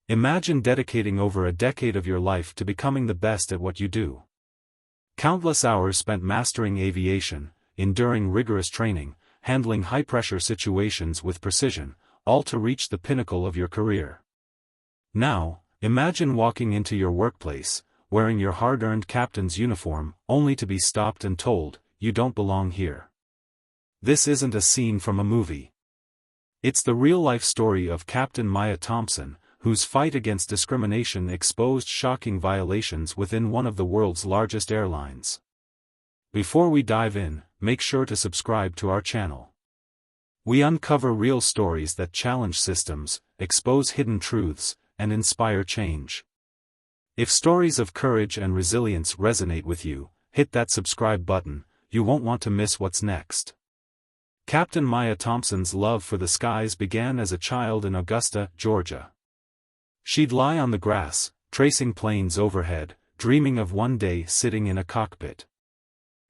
Imagine dedicating over a decade of your life to becoming the best at what you do. Countless hours spent mastering aviation, enduring rigorous training, handling high-pressure situations with precision, all to reach the pinnacle of your career. Now, imagine walking into your workplace, wearing your hard-earned captain's uniform, only to be stopped and told, "You don't belong here." This isn't a scene from a movie. It's the real-life story of Captain Maya Thompson, whose fight against discrimination exposed shocking violations within one of the world's largest airlines. Before we dive in, make sure to subscribe to our channel. We uncover real stories that challenge systems, expose hidden truths, and inspire change. If stories of courage and resilience resonate with you, hit that subscribe button. You won't want to miss what's next. Captain Maya Thompson's love for the skies began as a child in Augusta, Georgia. She'd lie on the grass, tracing planes overhead, dreaming of one day sitting in a cockpit.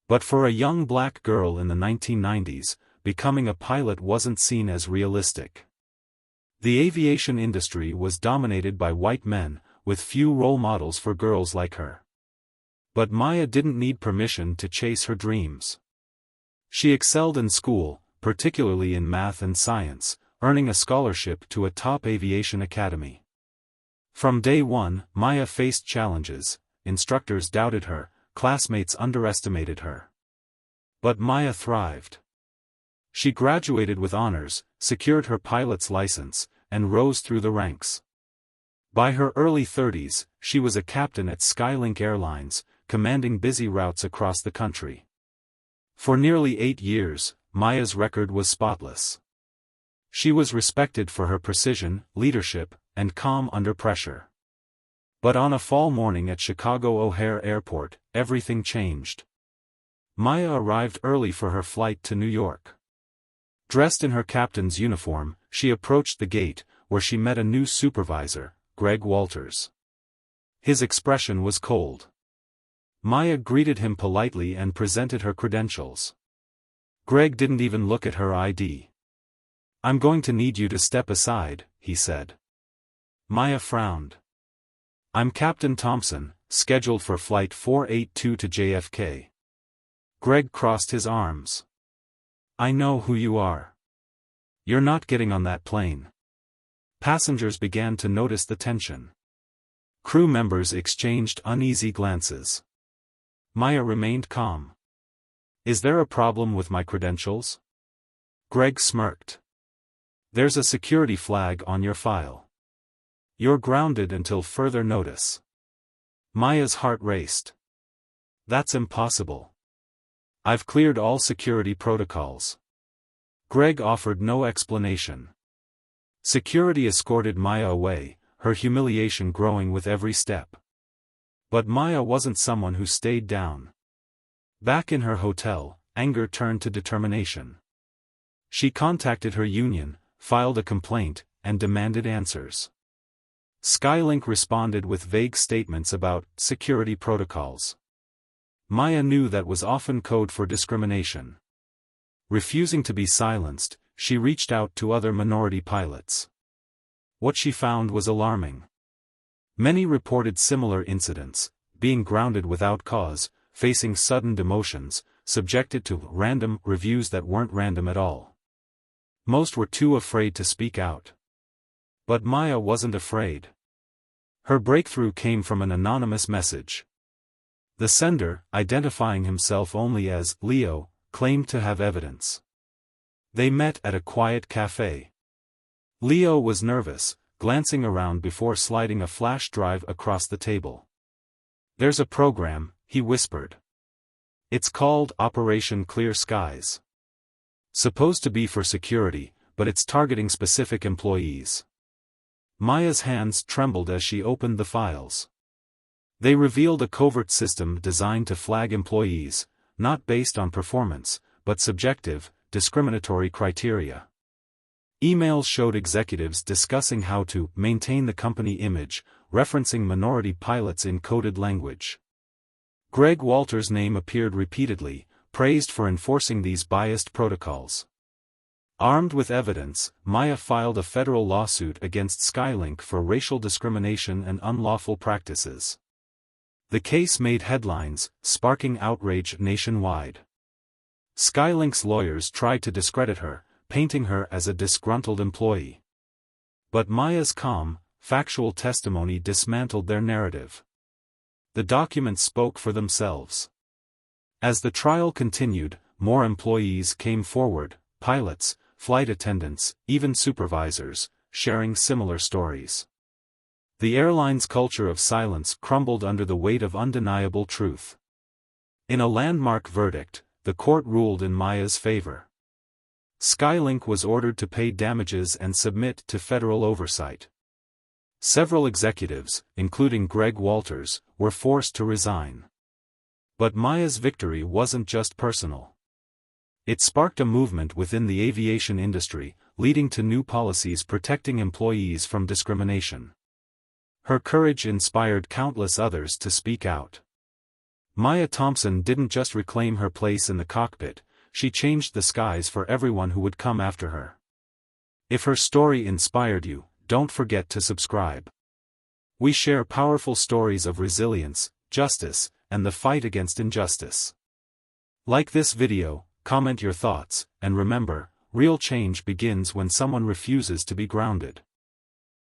But for a young black girl in the 1990s, becoming a pilot wasn't seen as realistic. The aviation industry was dominated by white men, with few role models for girls like her. But Maya didn't need permission to chase her dreams. She excelled in school, particularly in math and science, earning a scholarship to a top aviation academy. From day one, Maya faced challenges. Instructors doubted her, classmates underestimated her. But Maya thrived. She graduated with honors, secured her pilot's license, and rose through the ranks. By her early 30s, she was a captain at Skylink Airlines, commanding busy routes across the country. For nearly 8 years, Maya's record was spotless. She was respected for her precision, leadership, and calm under pressure. But on a fall morning at Chicago O'Hare Airport, everything changed. Maya arrived early for her flight to New York. Dressed in her captain's uniform, she approached the gate, where she met a new supervisor, Greg Walters. His expression was cold. Maya greeted him politely and presented her credentials. Greg didn't even look at her ID. "I'm going to need you to step aside," he said. Maya frowned. "I'm Captain Thompson, scheduled for Flight 482 to JFK. Greg crossed his arms. "I know who you are. You're not getting on that plane." Passengers began to notice the tension. Crew members exchanged uneasy glances. Maya remained calm. "Is there a problem with my credentials?" Greg smirked. "There's a security flag on your file. You're grounded until further notice." Maya's heart raced. "That's impossible. I've cleared all security protocols." Greg offered no explanation. Security escorted Maya away, her humiliation growing with every step. But Maya wasn't someone who stayed down. Back in her hotel, anger turned to determination. She contacted her union, filed a complaint, and demanded answers. Skylink responded with vague statements about security protocols. Maya knew that was often code for discrimination. Refusing to be silenced, she reached out to other minority pilots. What she found was alarming. Many reported similar incidents, being grounded without cause, facing sudden demotions, subjected to random reviews that weren't random at all. Most were too afraid to speak out. But Maya wasn't afraid. Her breakthrough came from an anonymous message. The sender, identifying himself only as Leo, claimed to have evidence. They met at a quiet cafe. Leo was nervous, glancing around before sliding a flash drive across the table. "There's a program," he whispered. "It's called Operation Clear Skies. Supposed to be for security, but it's targeting specific employees." Maya's hands trembled as she opened the files. They revealed a covert system designed to flag employees, not based on performance, but subjective, discriminatory criteria. Emails showed executives discussing how to maintain the company image, referencing minority pilots in coded language. Greg Walters' name appeared repeatedly, praised for enforcing these biased protocols. Armed with evidence, Maya filed a federal lawsuit against Skylink for racial discrimination and unlawful practices. The case made headlines, sparking outrage nationwide. Skylink's lawyers tried to discredit her, painting her as a disgruntled employee. But Maya's calm, factual testimony dismantled their narrative. The documents spoke for themselves. As the trial continued, more employees came forward, pilots, flight attendants, even supervisors, sharing similar stories. The airline's culture of silence crumbled under the weight of undeniable truth. In a landmark verdict, the court ruled in Maya's favor. Skylink was ordered to pay damages and submit to federal oversight. Several executives, including Greg Walters, were forced to resign. But Maya's victory wasn't just personal. It sparked a movement within the aviation industry, leading to new policies protecting employees from discrimination. Her courage inspired countless others to speak out. Maya Thompson didn't just reclaim her place in the cockpit, she changed the skies for everyone who would come after her. If her story inspired you, don't forget to subscribe. We share powerful stories of resilience, justice, and the fight against injustice. Like this video, comment your thoughts, and remember, real change begins when someone refuses to be grounded.